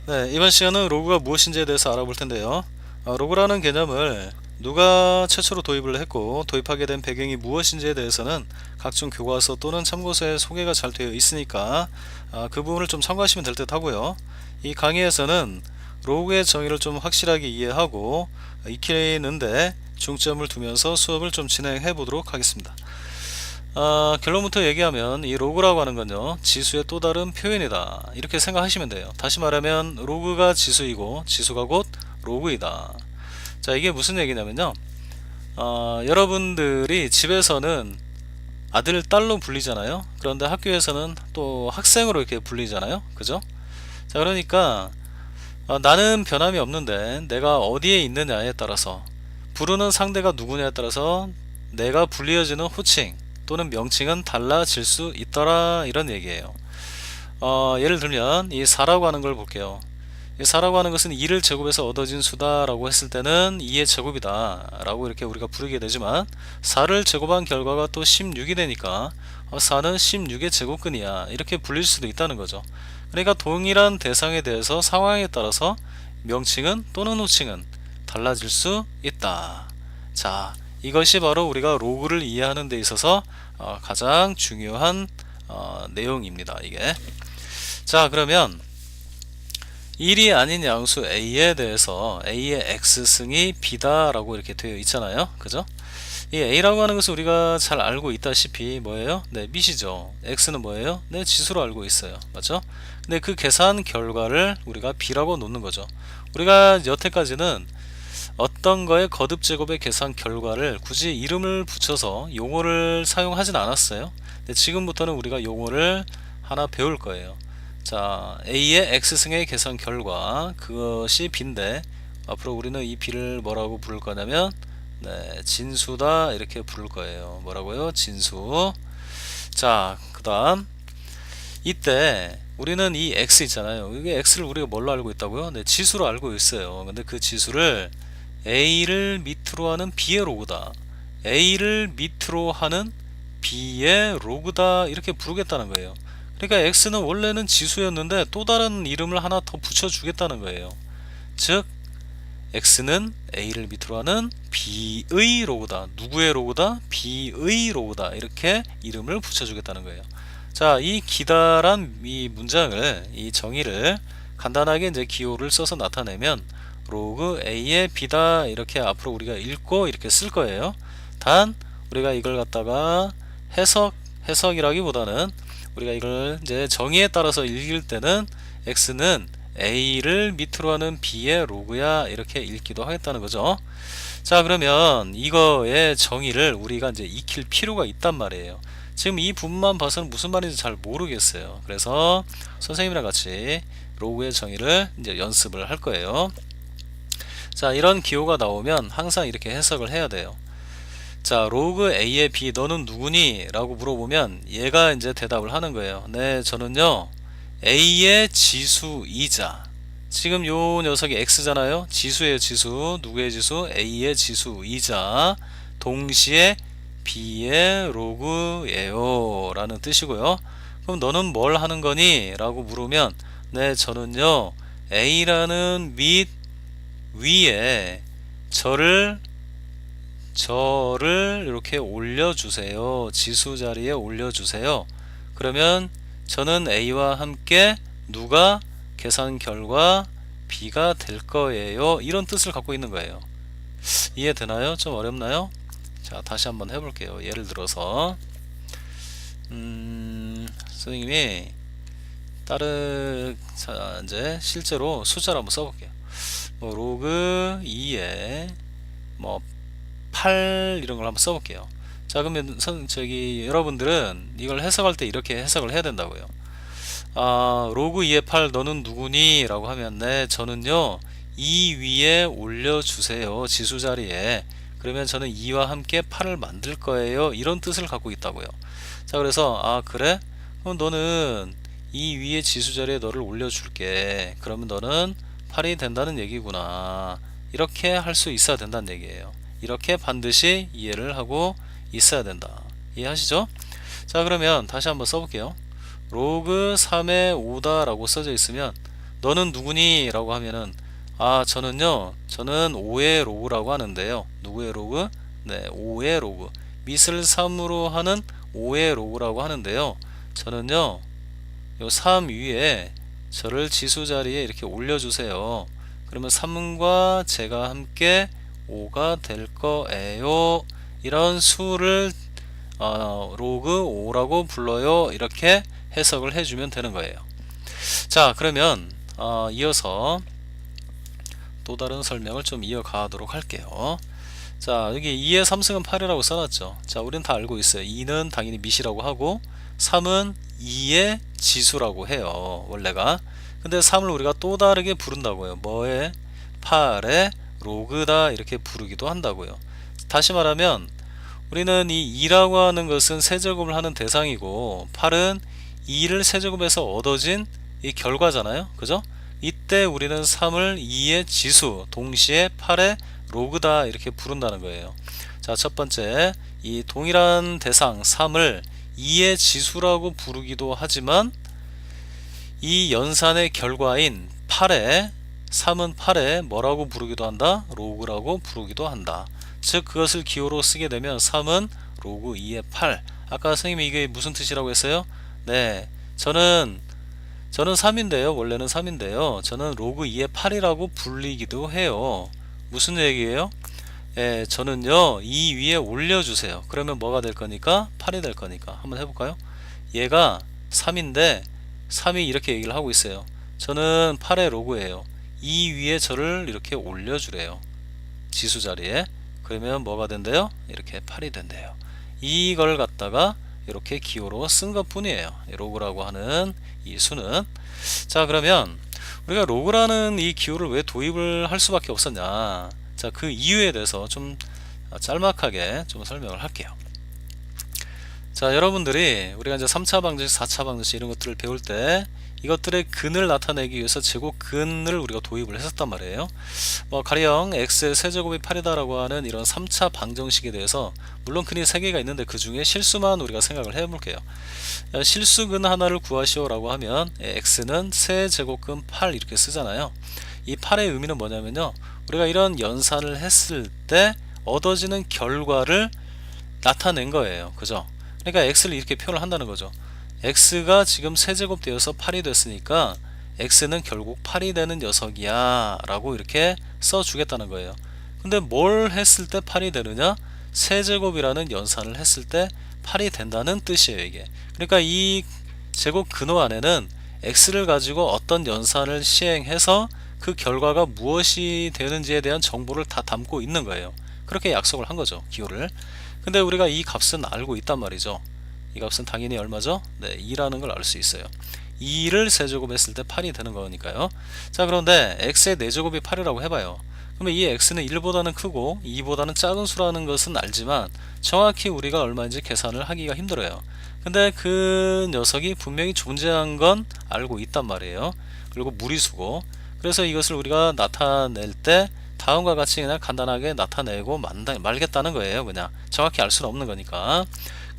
네, 이번 시간은 로그가 무엇인지에 대해서 알아볼 텐데요. 로그라는 개념을 누가 최초로 도입을 했고 도입하게 된 배경이 무엇인지에 대해서는 각종 교과서 또는 참고서에 소개가 잘 되어 있으니까 그 부분을 좀 참고하시면 될 듯 하고요. 이 강의에서는 로그의 정의를 좀 확실하게 이해하고 익히는데 중점을 두면서 수업을 좀 진행해 보도록 하겠습니다. 결론부터 얘기하면 이 로그라고 하는 건요, 지수의 또 다른 표현이다, 이렇게 생각하시면 돼요. 다시 말하면 로그가 지수이고 지수가 곧 로그이다. 자, 이게 무슨 얘기냐면요, 여러분들이 집에서는 아들 딸로 불리잖아요. 그런데 학교에서는 또 학생으로 이렇게 불리잖아요. 그죠? 자, 그러니까 나는 변함이 없는데 내가 어디에 있느냐에 따라서, 부르는 상대가 누구냐에 따라서 내가 불리어지는 호칭 또는 명칭은 달라질 수 있더라, 이런 얘기예요. 예를 들면 이 4라고 하는 걸 볼게요. 이 4라고 하는 것은 2를 제곱해서 얻어진 수다라고 했을 때는 2의 제곱이다 라고 이렇게 우리가 부르게 되지만, 4를 제곱한 결과가 또 16이 되니까 4는 16의 제곱근이야, 이렇게 불릴 수도 있다는 거죠. 그러니까 동일한 대상에 대해서 상황에 따라서 명칭은 또는 호칭은 달라질 수 있다. 자, 이것이 바로 우리가 로그를 이해하는 데 있어서 가장 중요한 내용입니다, 이게. 자, 그러면 1이 아닌 양수 a에 대해서 a의 x승이 b다 라고 이렇게 되어 있잖아요. 그죠? 이 a라고 하는 것은 우리가 잘 알고 있다시피 뭐예요? 네, 밑이죠. x는 뭐예요? 네, 지수로 알고 있어요. 맞죠? 근데 그 계산 결과를 우리가 b라고 놓는 거죠. 우리가 여태까지는 어떤 거의 거듭 제곱의 계산 결과를 굳이 이름을 붙여서 용어를 사용하진 않았어요. 근데 지금부터는 우리가 용어를 하나 배울 거예요. 자, a의 x승의 계산 결과, 그것이 b인데 앞으로 우리는 이 b를 뭐라고 부를 거냐면, 네, 진수다, 이렇게 부를 거예요. 뭐라고요? 진수. 자, 그 다음 이때 우리는 이 x 있잖아요. 이게 x를 우리가 뭘로 알고 있다고요? 네, 지수로 알고 있어요. 근데 그 지수를 a를 밑으로 하는 b의 로그다, a를 밑으로 하는 b의 로그다, 이렇게 부르겠다는 거예요. 그러니까 x는 원래는 지수였는데 또 다른 이름을 하나 더 붙여주겠다는 거예요. 즉 x는 a를 밑으로 하는 b의 로그다. 누구의 로그다? b의 로그다. 이렇게 이름을 붙여주겠다는 거예요. 자, 이 기다란 이 문장을, 이 정의를 간단하게 이제 기호를 써서 나타내면 로그 a의 b다, 이렇게 앞으로 우리가 읽고 이렇게 쓸 거예요. 단 우리가 이걸 갖다가 해석이라기보다는 우리가 이걸 이제 정의에 따라서 읽을 때는 x는 a를 밑으로 하는 b의 로그야, 이렇게 읽기도 하겠다는 거죠. 자, 그러면 이거의 정의를 우리가 이제 익힐 필요가 있단 말이에요. 지금 이 부분만 봐서는 무슨 말인지 잘 모르겠어요. 그래서 선생님이랑 같이 로그의 정의를 이제 연습을 할 거예요. 자, 이런 기호가 나오면 항상 이렇게 해석을 해야 돼요. 자, 로그 a의 b, 너는 누구니? 라고 물어보면 얘가 이제 대답을 하는 거예요. 네, 저는요 a의 지수이자, 지금 요 녀석이 x잖아요. 지수예요, 지수. 누구의 지수? a의 지수이자 동시에 b의 로그예요 라는 뜻이고요. 그럼 너는 뭘 하는 거니? 라고 물으면, 네, 저는요 a라는 밑 위에 저를 이렇게 올려주세요. 지수 자리에 올려주세요. 그러면 저는 a와 함께 누가 계산 결과 b가 될 거예요, 이런 뜻을 갖고 있는 거예요. 이해되나요? 좀 어렵나요? 자, 다시 한번 해볼게요. 예를 들어서 선생님이 자, 이제 실제로 숫자를 한번 써볼게요. 뭐 로그 2에 뭐 8 이런 걸 한번 써볼게요. 자, 그러면 여러분들은 이걸 해석할 때 이렇게 해석을 해야 된다고요. 로그 2의 8 너는 누구니? 라고 하면, 네, 저는요 2 위에 올려주세요, 지수 자리에. 그러면 저는 2와 함께 8을 만들 거예요, 이런 뜻을 갖고 있다고요. 자, 그래서 그래? 그럼 너는 2 위에 지수 자리에 너를 올려줄게. 그러면 너는 8이 된다는 얘기구나, 이렇게 할 수 있어야 된다는 얘기예요. 이렇게 반드시 이해를 하고 있어야 된다. 이해하시죠? 자, 그러면 다시 한번 써볼게요. 로그 3의 5다 라고 써져 있으면 너는 누구니? 라고 하면은 저는 5의 로그라고 하는데요. 누구의 로그? 네, 5의 로그. 밑을 3으로 하는 5의 로그라고 하는데요. 저는요, 요 3 위에 저를 지수 자리에 이렇게 올려주세요. 그러면 3과 제가 함께 5가 될 거예요. 이런 수를 로그 5라고 불러요. 이렇게 해석을 해주면 되는 거예요. 자, 그러면 이어서 또 다른 설명을 좀 이어가도록 할게요. 자, 여기 2의 3승은 8이라고 써놨죠. 자, 우리는 다 알고 있어요. 2는 당연히 밑이라고 하고 3은 2의 지수라고 해요, 원래가. 근데 3을 우리가 또 다르게 부른다고요. 뭐에? 8의 로그다, 이렇게 부르기도 한다고요. 다시 말하면 우리는 이 2라고 하는 것은 세제곱을 하는 대상이고 8은 2를 세제곱해서 얻어진 이 결과잖아요, 그죠? 이때 우리는 3을 2의 지수, 동시에 8의 로그다, 이렇게 부른다는 거예요. 자, 첫 번째, 이 동일한 대상 3을 2의 지수라고 부르기도 하지만 이 연산의 결과인 3은 8에 뭐라고 부르기도 한다? 로그라고 부르기도 한다. 즉 그것을 기호로 쓰게 되면 3은 로그 2의 8. 아까 선생님이 이게 무슨 뜻이라고 했어요? 네, 저는 3인데요. 원래는 3인데요. 저는 로그 2의 8이라고 불리기도 해요. 무슨 얘기예요? 예, 저는요 2 위에 올려주세요. 그러면 뭐가 될 거니까? 8이 될 거니까. 한번 해볼까요? 얘가 3인데 3이 이렇게 얘기를 하고 있어요. 저는 8의 로그예요. 2 위에 저를 이렇게 올려주래요, 지수 자리에. 그러면 뭐가 된대요? 이렇게 8이 된대요. 이걸 갖다가 이렇게 기호로 쓴 것 뿐이에요, 로그라고 하는 이 수는. 자, 그러면 우리가 로그라는 이 기호를 왜 도입을 할 수밖에 없었냐. 자, 그 이유에 대해서 좀 짤막하게 좀 설명을 할게요. 자, 여러분들이 우리가 이제 3차 방정식, 4차 방정식 이런 것들을 배울 때 이것들의 근을 나타내기 위해서 제곱근을 우리가 도입을 했었단 말이에요. 가령 x의 세제곱이 8이다 라고 하는 이런 3차 방정식에 대해서 물론 근이 3개가 있는데 그 중에 실수만 우리가 생각을 해볼게요. 실수근 하나를 구하시오 라고 하면 x는 세제곱근 8 이렇게 쓰잖아요. 이 8의 의미는 뭐냐면요, 우리가 이런 연산을 했을 때 얻어지는 결과를 나타낸 거예요, 그죠? 그러니까 x를 이렇게 표현을 한다는 거죠. x가 지금 세제곱 되어서 8이 됐으니까 x는 결국 8이 되는 녀석이야 라고 이렇게 써주겠다는 거예요. 근데 뭘 했을 때 8이 되느냐? 세제곱이라는 연산을 했을 때 8이 된다는 뜻이에요, 이게. 그러니까 이 제곱 근호 안에는 x를 가지고 어떤 연산을 시행해서 그 결과가 무엇이 되는지에 대한 정보를 다 담고 있는 거예요. 그렇게 약속을 한 거죠, 기호를. 근데 우리가 이 값은 알고 있단 말이죠. 이 값은 당연히 얼마죠? 네, 2라는 걸 알 수 있어요. 2를 세제곱했을 때 8이 되는 거니까요. 자, 그런데 x의 4제곱이 8이라고 해봐요. 그러면 이 x는 1보다는 크고 2보다는 작은 수라는 것은 알지만 정확히 우리가 얼마인지 계산을 하기가 힘들어요. 근데 그 녀석이 분명히 존재한 건 알고 있단 말이에요. 그리고 무리수고, 그래서 이것을 우리가 나타낼 때 다음과 같이 그냥 간단하게 나타내고 말겠다는 거예요. 그냥 정확히 알 수는 없는 거니까.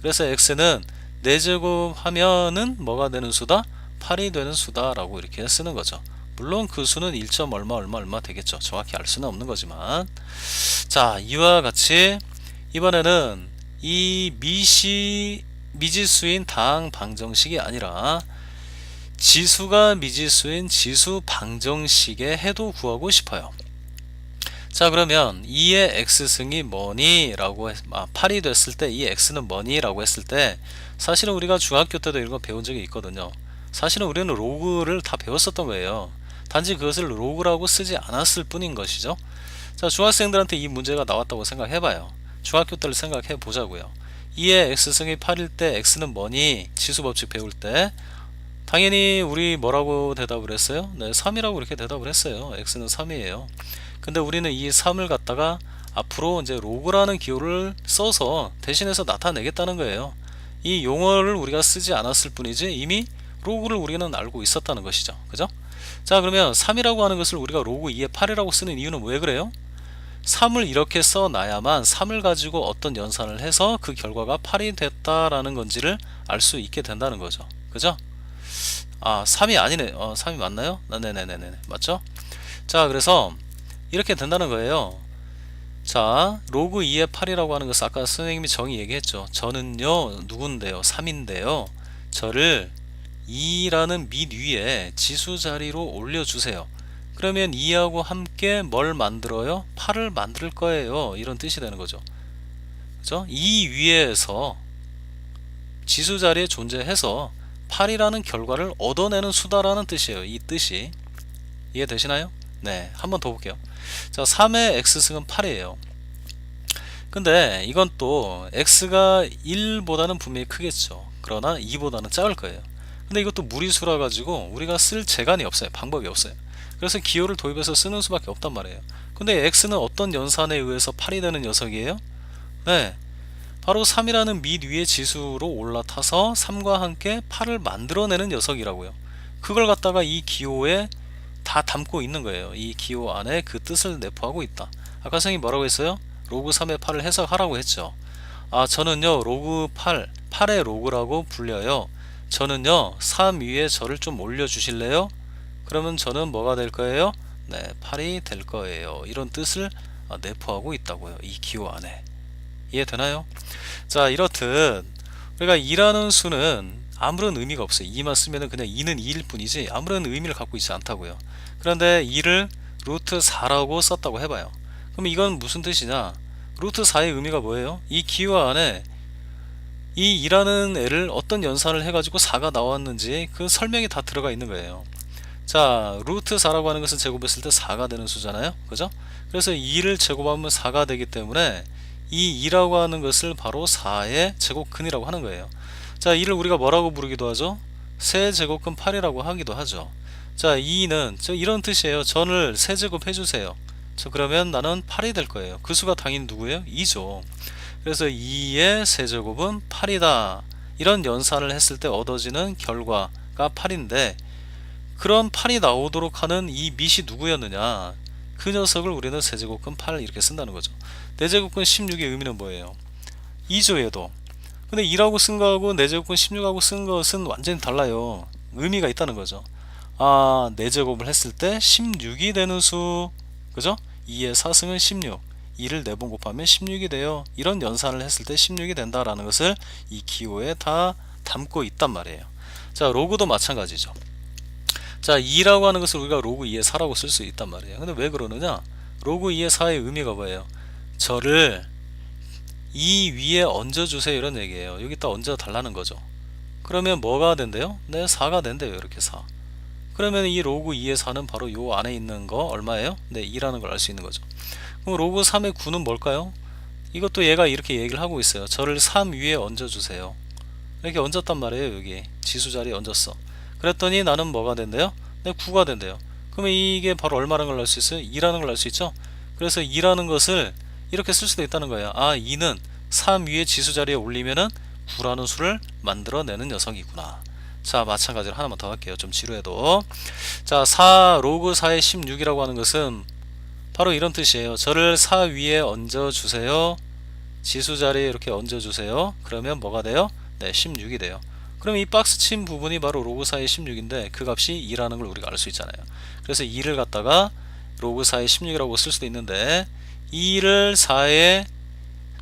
그래서 x는 4제곱 하면은 뭐가 되는 수다? 8이 되는 수다 라고 이렇게 쓰는 거죠. 물론 그 수는 1. 얼마 되겠죠. 정확히 알 수는 없는 거지만. 자, 이와 같이 이번에는 이 미지수인 당 방정식이 아니라 지수가 미지수인 지수 방정식의 해도 구하고 싶어요. 자, 그러면 2의 x승이 뭐니? 라고 8이 됐을 때 이 x는 뭐니? 라고 했을 때 사실은 우리가 중학교 때도 이런 거 배운 적이 있거든요. 사실은 우리는 로그를 다 배웠었던 거예요. 단지 그것을 로그라고 쓰지 않았을 뿐인 것이죠. 자, 중학생들한테 이 문제가 나왔다고 생각해봐요. 중학교 때를 생각해 보자고요. 2의 x승이 8일 때 x는 뭐니? 지수법칙 배울 때 당연히 우리 뭐라고 대답을 했어요? 네, 3이라고 이렇게 대답을 했어요. x는 3이에요. 근데 우리는 이 3을 갖다가 앞으로 이제 로그라는 기호를 써서 대신해서 나타내겠다는 거예요. 이 용어를 우리가 쓰지 않았을 뿐이지 이미 로그를 우리는 알고 있었다는 것이죠, 그죠? 자, 그러면 3이라고 하는 것을 우리가 로그 2의 8이라고 쓰는 이유는 왜 그래요? 3을 이렇게 써놔야만 3을 가지고 어떤 연산을 해서 그 결과가 8이 됐다라는 건지를 알 수 있게 된다는 거죠, 그죠? 아 3이 아니네. 3이 맞나요? 네네네네 맞죠? 자 그래서 이렇게 된다는 거예요. 자 로그 2의 8이라고 하는 것은 아까 선생님이 정의 얘기했죠. 저는요 누군데요 3인데요 저를 2라는 밑 위에 지수 자리로 올려주세요. 그러면 2하고 함께 뭘 만들어요? 8을 만들 거예요. 이런 뜻이 되는 거죠. 그죠? 2 위에서 지수 자리에 존재해서 8이라는 결과를 얻어내는 수다라는 뜻이에요. 이 뜻이 이해되시나요? 네, 한번 더 볼게요. 자, 3의 x승은 8이에요. 근데 이건 또 x가 1보다는 분명히 크겠죠. 그러나 2보다는 작을 거예요. 근데 이것도 무리수라 가지고 우리가 쓸 재간이 없어요. 방법이 없어요. 그래서 기호를 도입해서 쓰는 수밖에 없단 말이에요. 근데 x는 어떤 연산에 의해서 8이 되는 녀석이에요? 네, 바로 3이라는 밑 위의 지수로 올라타서 3과 함께 8을 만들어내는 녀석이라고요. 그걸 갖다가 이 기호에 다 담고 있는 거예요. 이 기호 안에 그 뜻을 내포하고 있다. 아까 선생님이 뭐라고 했어요? 로그 3의 8을 해석하라고 했죠. 아 저는요 로그 8의 로그라고 불려요. 저는요 3 위에 저를 좀 올려주실래요? 그러면 저는 뭐가 될 거예요? 네 8이 될 거예요. 이런 뜻을 내포하고 있다고요. 이 기호 안에. 이해되나요? 자 이렇듯 우리가 2라는 수는 아무런 의미가 없어요. 2만 쓰면 그냥 2는 2일 뿐이지 아무런 의미를 갖고 있지 않다고요. 그런데 2를 루트 4라고 썼다고 해봐요. 그럼 이건 무슨 뜻이냐? 루트 4의 의미가 뭐예요? 이 기호 안에 이 2라는 애를 어떤 연산을 해가지고 4가 나왔는지 그 설명이 다 들어가 있는 거예요. 자 루트 4라고 하는 것은 제곱했을 때 4가 되는 수잖아요. 그죠? 그래서 2를 제곱하면 4가 되기 때문에 이 2라고 하는 것을 바로 4의 제곱근이라고 하는 거예요. 자, 이를 우리가 뭐라고 부르기도 하죠? 세제곱근 8이라고 하기도 하죠. 자, 2는 이런 뜻이에요. 전을 세제곱 해주세요. 그러면 나는 8이 될 거예요. 그 수가 당연히 누구예요? 2죠. 그래서 2의 세제곱은 8이다. 이런 연산을 했을 때 얻어지는 결과가 8인데 그런 8이 나오도록 하는 이 밑이 누구였느냐? 그 녀석을 우리는 세제곱근 8 이렇게 쓴다는 거죠. 내제곱근 16의 의미는 뭐예요? 2조 얘도. 근데 2라고 쓴 거하고 내제곱근 16하고 쓴 것은 완전히 달라요. 의미가 있다는 거죠. 아, 내제곱을 했을 때 16이 되는 수. 그죠? 2의 4승은 16. 2를 4번 곱하면 16이 돼요. 이런 연산을 했을 때 16이 된다라는 것을 이 기호에 다 담고 있단 말이에요. 자, 로그도 마찬가지죠. 자 2라고 하는 것을 우리가 로그 2의 4라고 쓸 수 있단 말이에요. 근데 왜 그러느냐? 로그 2의 4의 의미가 뭐예요? 저를 2 위에 얹어주세요 이런 얘기예요. 여기다 얹어 달라는 거죠. 그러면 뭐가 된대요? 네 4가 된대요. 이렇게 4. 그러면 이 로그 2의 4는 바로 요 안에 있는 거 얼마예요? 네 2라는 걸 알 수 있는 거죠. 그럼 로그 3의 9는 뭘까요? 이것도 얘가 이렇게 얘기를 하고 있어요. 저를 3 위에 얹어주세요. 이렇게 얹었단 말이에요. 여기 지수 자리에 얹었어. 그랬더니 나는 뭐가 된대요? 네, 9가 된대요. 그러면 이게 바로 얼마라는 걸 알 수 있어요? 2라는 걸 알 수 있죠? 그래서 2라는 것을 이렇게 쓸 수도 있다는 거예요. 아, 2는 3 위에 지수 자리에 올리면은 9라는 수를 만들어내는 녀석이구나. 자, 마찬가지로 하나만 더 할게요. 좀 지루해도. 자, 4 로그 4의 16이라고 하는 것은 바로 이런 뜻이에요. 저를 4 위에 얹어주세요. 지수 자리에 이렇게 얹어주세요. 그러면 뭐가 돼요? 네, 16이 돼요. 그럼 이 박스 친 부분이 바로 로그 4의 16인데 그 값이 2라는 걸 우리가 알 수 있잖아요. 그래서 2를 갖다가 로그 4의 16이라고 쓸 수도 있는데 2를 4의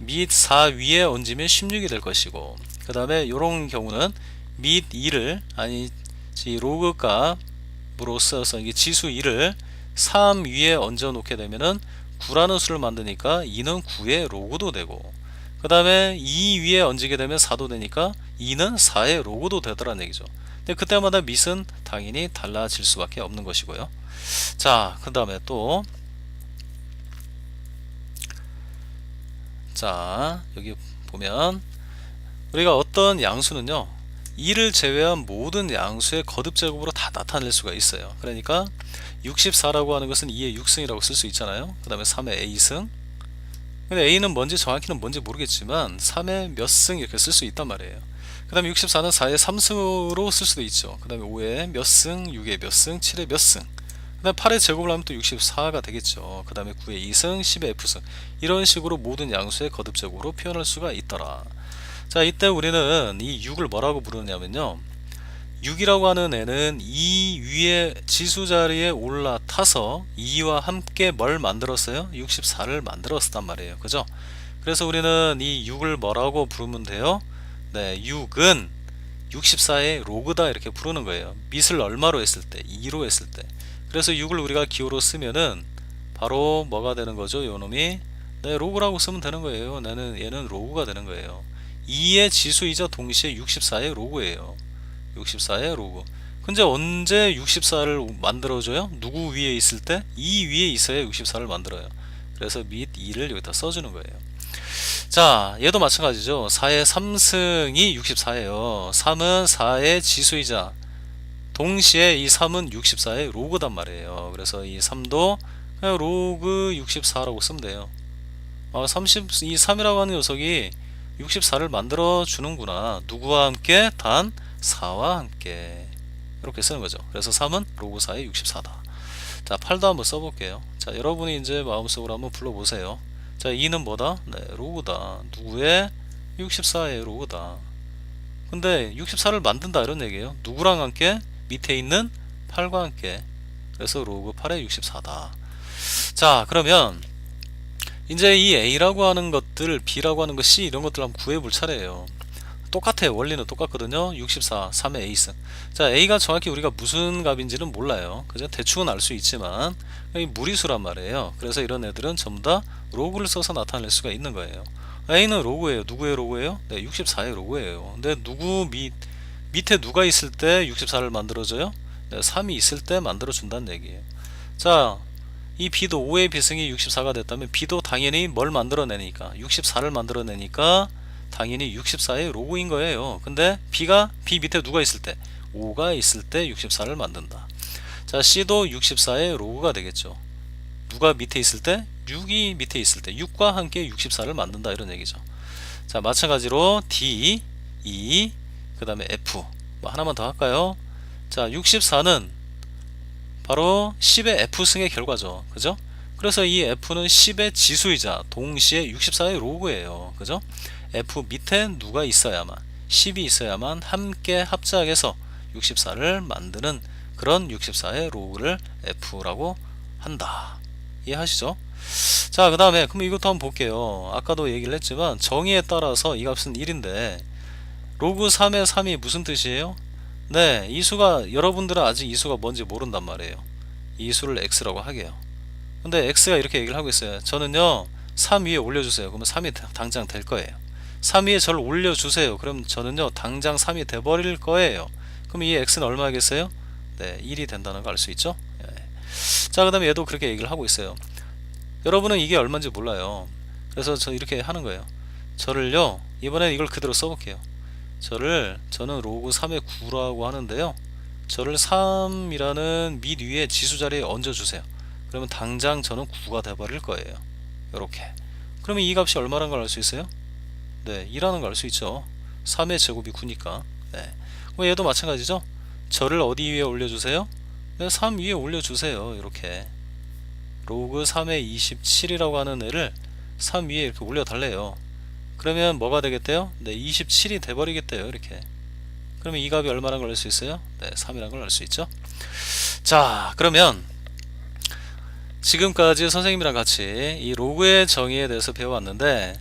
밑 4 위에 얹으면 16이 될 것이고 그 다음에 이런 경우는 밑 2를 아니 로그 값으로 써서 이게 지수 2를 3 위에 얹어 놓게 되면은 9라는 수를 만드니까 2는 9의 로그도 되고 그 다음에 2 위에 얹게 되면 4도 되니까 2는 4의 로그도 되더라는 얘기죠. 근데 그때마다 밑은 당연히 달라질 수밖에 없는 것이고요. 자, 그 다음에 또 자, 여기 보면 우리가 어떤 양수는요 2를 제외한 모든 양수의 거듭제곱으로 다 나타낼 수가 있어요. 그러니까 64라고 하는 것은 2의 6승이라고 쓸 수 있잖아요. 그 다음에 3의 A승. 근데 A는 뭔지 정확히는 뭔지 모르겠지만 3의 몇 승 이렇게 쓸 수 있단 말이에요. 그 다음에 64는 4의 3승으로 쓸 수도 있죠. 그 다음에 5의 몇 승, 6의 몇 승, 7의 몇 승. 그 다음에 8의 제곱을 하면 또 64가 되겠죠. 그 다음에 9의 2승, 10의 F승. 이런 식으로 모든 양수의 거듭제곱으로 표현할 수가 있더라. 자, 이때 우리는 이 6을 뭐라고 부르냐면요 6이라고 하는 애는 이 위에 지수 자리에 올라타서 2와 함께 뭘 만들었어요? 64를 만들었단 말이에요. 그죠? 그래서 우리는 이 6을 뭐라고 부르면 돼요? 네, 6은 64의 로그다 이렇게 부르는 거예요. 밑을 얼마로 했을 때? 2로 했을 때. 그래서 6을 우리가 기호로 쓰면은 바로 뭐가 되는 거죠? 요놈이 네, 로그라고 쓰면 되는 거예요. 얘는 로그가 되는 거예요. 2의 지수이자 동시에 64의 로그예요. 64의 로그. 근데 언제 64를 만들어줘요? 누구 위에 있을 때? 2 위에 있어야 64를 만들어요. 그래서 밑 2를 여기다 써주는 거예요. 자, 얘도 마찬가지죠. 4의 3승이 64예요. 3은 4의 지수이자 동시에 이 3은 64의 로그단 말이에요. 그래서 이 3도 그냥 로그 64라고 쓰면 돼요. 이 3이라고 하는 녀석이 64를 만들어 주는구나. 누구와 함께? 단 4와 함께. 이렇게 쓰는 거죠. 그래서 3은 로그 4의 64다. 자, 8도 한번 써볼게요. 자, 여러분이 이제 마음속으로 한번 불러보세요. 자, 2는 뭐다? 네, 로그다. 누구의? 64의 로그다. 근데 64를 만든다 이런 얘기예요. 누구랑 함께? 밑에 있는 8과 함께. 그래서 로그 8의 64다. 자, 그러면 이제 이 A라고 하는 것들, B라고 하는 것, C 이런 것들 한번 구해볼 차례예요. 똑같아요. 원리는 똑같거든요. 64, 3의 A승. 자, A가 정확히 우리가 무슨 값인지는 몰라요. 그죠? 대충은 알 수 있지만 이 무리수란 말이에요. 그래서 이런 애들은 전부 다 로그를 써서 나타낼 수가 있는 거예요. A는 로그예요. 누구의 로그예요? 네, 64의 로그예요. 근데 밑에 누가 있을 때 64를 만들어줘요? 네, 3이 있을 때 만들어준다는 얘기예요. 자, 이 B도 5의 비승이 64가 됐다면 B도 당연히 뭘 만들어내니까 64를 만들어내니까 당연히 64의 로그인 거예요. 근데 B 밑에 누가 있을 때? 5가 있을 때 64를 만든다. 자, C도 64의 로그가 되겠죠. 누가 밑에 있을 때? 6이 밑에 있을 때 6과 함께 64를 만든다 이런 얘기죠. 자, 마찬가지로 D, E, 그 다음에 F 뭐 하나만 더 할까요? 자, 64는 바로 10의 F승의 결과죠. 그죠? 그래서 이 F는 10의 지수이자 동시에 64의 로그예요. 그죠? F 밑에 누가 있어야만 10이 있어야만 함께 합작해서 64를 만드는 그런 64의 로그를 F라고 한다. 이해하시죠? 자, 그 다음에 그럼 이것도 한번 볼게요. 아까도 얘기를 했지만 정의에 따라서 이 값은 1인데 로그 3의 3이 무슨 뜻이에요? 네, 이 수가 여러분들은 아직 이 수가 뭔지 모른단 말이에요. 이 수를 x라고 하게요. 근데 x가 이렇게 얘기를 하고 있어요. 저는요 3 위에 올려주세요. 그러면 3이 당장 될 거예요. 3 위에 저를 올려주세요. 그럼 저는요 당장 3이 돼버릴 거예요. 그럼 이 x는 얼마겠어요? 네, 1이 된다는 거 알 수 있죠? 예. 자, 그 다음에 얘도 그렇게 얘기를 하고 있어요. 여러분은 이게 얼마인지 몰라요. 그래서 저 이렇게 하는 거예요. 저를요 이번엔 이걸 그대로 써볼게요. 저는 로그 3의 9라고 하는데요. 저를 3이라는 밑 위에 지수 자리에 얹어주세요. 그러면 당장 저는 9가 돼버릴 거예요. 이렇게. 그러면 이 값이 얼마라는 걸 알 수 있어요? 네, 2라는 걸 알 수 있죠. 3의 제곱이 9니까. 네. 그럼 얘도 마찬가지죠. 저를 어디 위에 올려주세요? 네, 3 위에 올려주세요. 이렇게. 로그 3의 27이라고 하는 애를 3 위에 이렇게 올려달래요. 그러면 뭐가 되겠대요? 네, 27이 돼버리겠대요. 이렇게. 그러면 이 값이 얼마나 걸 알 수 있어요? 네, 3이라는 걸 알 수 있죠. 자, 그러면 지금까지 선생님이랑 같이 이 로그의 정의에 대해서 배워왔는데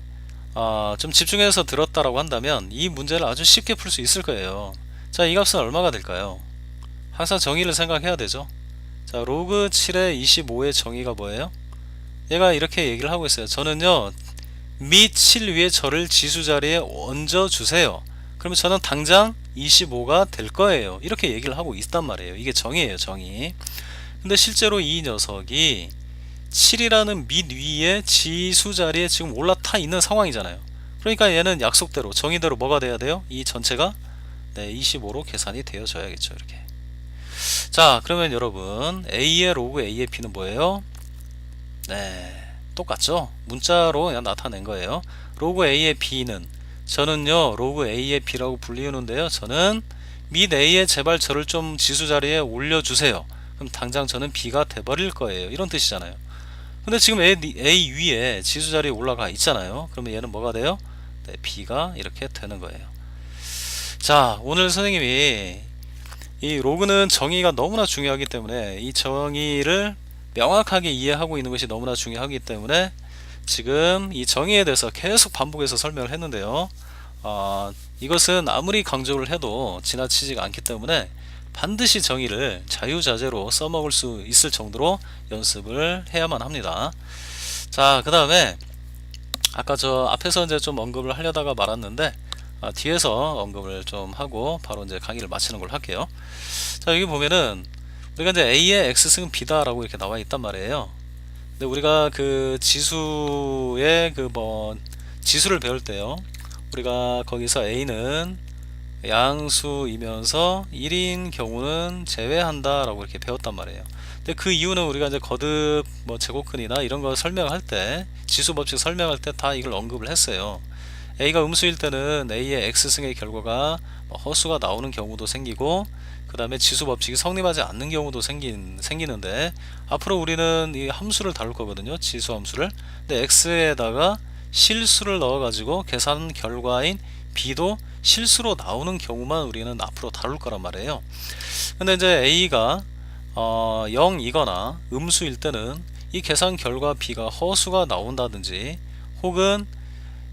좀 집중해서 들었다라고 한다면 이 문제를 아주 쉽게 풀 수 있을 거예요. 자, 이 값은 얼마가 될까요? 항상 정의를 생각해야 되죠. 자, 로그 7의 25의 정의가 뭐예요? 얘가 이렇게 얘기를 하고 있어요. 저는요 밑 7 위에 저를 지수 자리에 얹어 주세요. 그러면 저는 당장 25가 될 거예요. 이렇게 얘기를 하고 있단 말이에요. 이게 정의예요, 정의. 근데 실제로 이 녀석이 7이라는 밑 위에 지수 자리에 지금 올라타 있는 상황이잖아요. 그러니까 얘는 약속대로 정의대로 뭐가 돼야 돼요? 이 전체가 네, 25로 계산이 되어져야겠죠. 이렇게. 자, 그러면 여러분 A의 로그 A의 B는 뭐예요? 네, 똑같죠? 문자로 그냥 나타낸 거예요. 로그 A의 B는 저는요 로그 A의 B라고 불리우는데요, 저는 밑 A에 제발 저를 좀 지수 자리에 올려주세요. 그럼 당장 저는 B가 돼버릴 거예요. 이런 뜻이잖아요. 근데 지금 A 위에 지수 자리에 올라가 있잖아요. 그러면 얘는 뭐가 돼요? 네, B가 이렇게 되는 거예요. 자, 오늘 선생님이 이 로그는 정의가 너무나 중요하기 때문에 이 정의를 명확하게 이해하고 있는 것이 너무나 중요하기 때문에 지금 이 정의에 대해서 계속 반복해서 설명을 했는데요. 이것은 아무리 강조를 해도 지나치지가 않기 때문에 반드시 정의를 자유자재로 써먹을 수 있을 정도로 연습을 해야만 합니다. 자, 그 다음에 아까 저 앞에서 이제 좀 언급을 하려다가 말았는데 뒤에서 언급을 좀 하고 바로 이제 강의를 마치는 걸로 할게요. 자, 여기 보면은 우리가 이제 A의 X승 B다 라고 이렇게 나와 있단 말이에요. 근데 우리가 그 지수의 지수를 배울 때요, 우리가 거기서 A는 양수이면서 1인 경우는 제외한다 라고 이렇게 배웠단 말이에요. 근데 그 이유는 우리가 이제 거듭 제곱근이나 이런 거 설명할 때, 지수 법칙 설명할 때 다 이걸 언급을 했어요. A가 음수일 때는 A의 X승의 결과가 허수가 나오는 경우도 생기고, 그 다음에 지수 법칙이 성립하지 않는 경우도 생기는데, 앞으로 우리는 이 함수를 다룰 거거든요, 지수 함수를. 근데 X에다가 실수를 넣어 가지고 계산 결과인 B도 실수로 나오는 경우만 우리는 앞으로 다룰 거란 말이에요. 근데 이제 A가 0이거나 음수일 때는 이 계산 결과 B가 허수가 나온다든지, 혹은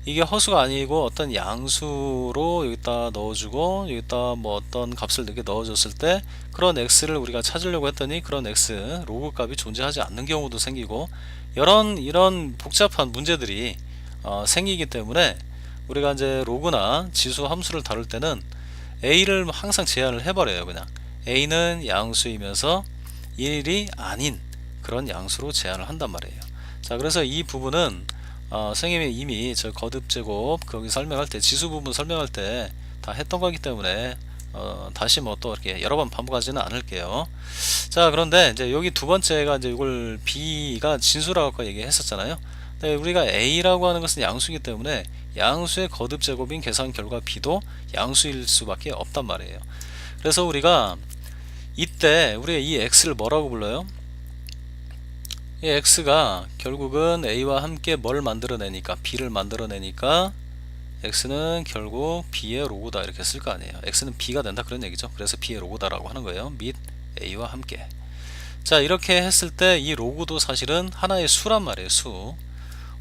이게 허수가 아니고 어떤 양수로 여기다 넣어주고 여기다 뭐 어떤 값을 이렇게 넣어줬을 때 그런 x를 우리가 찾으려고 했더니 그런 x 로그 값이 존재하지 않는 경우도 생기고, 이런 복잡한 문제들이 생기기 때문에 우리가 이제 로그나 지수 함수를 다룰 때는 a를 항상 제한을 해버려요. 그냥 a는 양수이면서 1이 아닌 그런 양수로 제한을 한단 말이에요. 자, 그래서 이 부분은 선생님이 이미 저 거듭제곱 거기 설명할 때, 지수 부분 설명할 때 다 했던 거기 때문에 다시 뭐 또 이렇게 여러 번 반복하지는 않을게요. 자, 그런데 이제 여기 두 번째가 이제 이걸 B가 진수라고 아까 얘기했었잖아요. 근데 우리가 A라고 하는 것은 양수이기 때문에 양수의 거듭제곱인 계산 결과 B도 양수일 수밖에 없단 말이에요. 그래서 우리가 이때 우리가 이 X를 뭐라고 불러요? 이 X가 결국은 A와 함께 뭘 만들어내니까, B를 만들어내니까 X는 결국 B의 로고다 이렇게 쓸 거 아니에요. X는 B가 된다 그런 얘기죠. 그래서 B의 로고다라고 하는 거예요. 및 A와 함께. 자, 이렇게 했을 때 이 로고도 사실은 하나의 수란 말이에요. 수.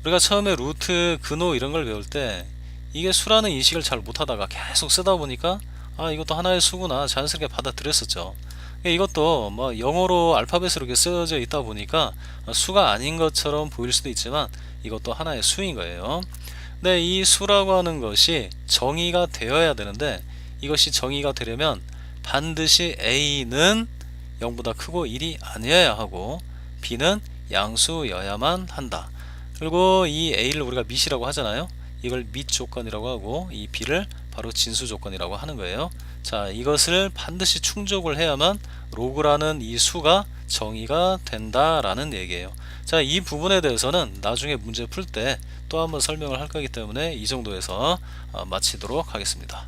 우리가 처음에 루트, 근호 이런 걸 배울 때 이게 수라는 인식을 잘 못하다가 계속 쓰다 보니까 이것도 하나의 수구나 자연스럽게 받아들였었죠. 이것도 뭐 영어로 알파벳으로 이렇게 쓰여져 있다 보니까 수가 아닌 것처럼 보일 수도 있지만 이것도 하나의 수인 거예요. 근데 이 수라고 하는 것이 정의가 되어야 되는데, 이것이 정의가 되려면 반드시 A는 0보다 크고 1이 아니어야 하고 B는 양수여야만 한다. 그리고 이 A를 우리가 밑이라고 하잖아요. 이걸 밑 조건이라고 하고 이 B를 바로 진수 조건이라고 하는 거예요. 자, 이것을 반드시 충족을 해야만 로그라는 이 수가 정의가 된다라는 얘기예요. 자, 이 부분에 대해서는 나중에 문제 풀 때 또 한번 설명을 할 거기 때문에 이 정도에서 마치도록 하겠습니다.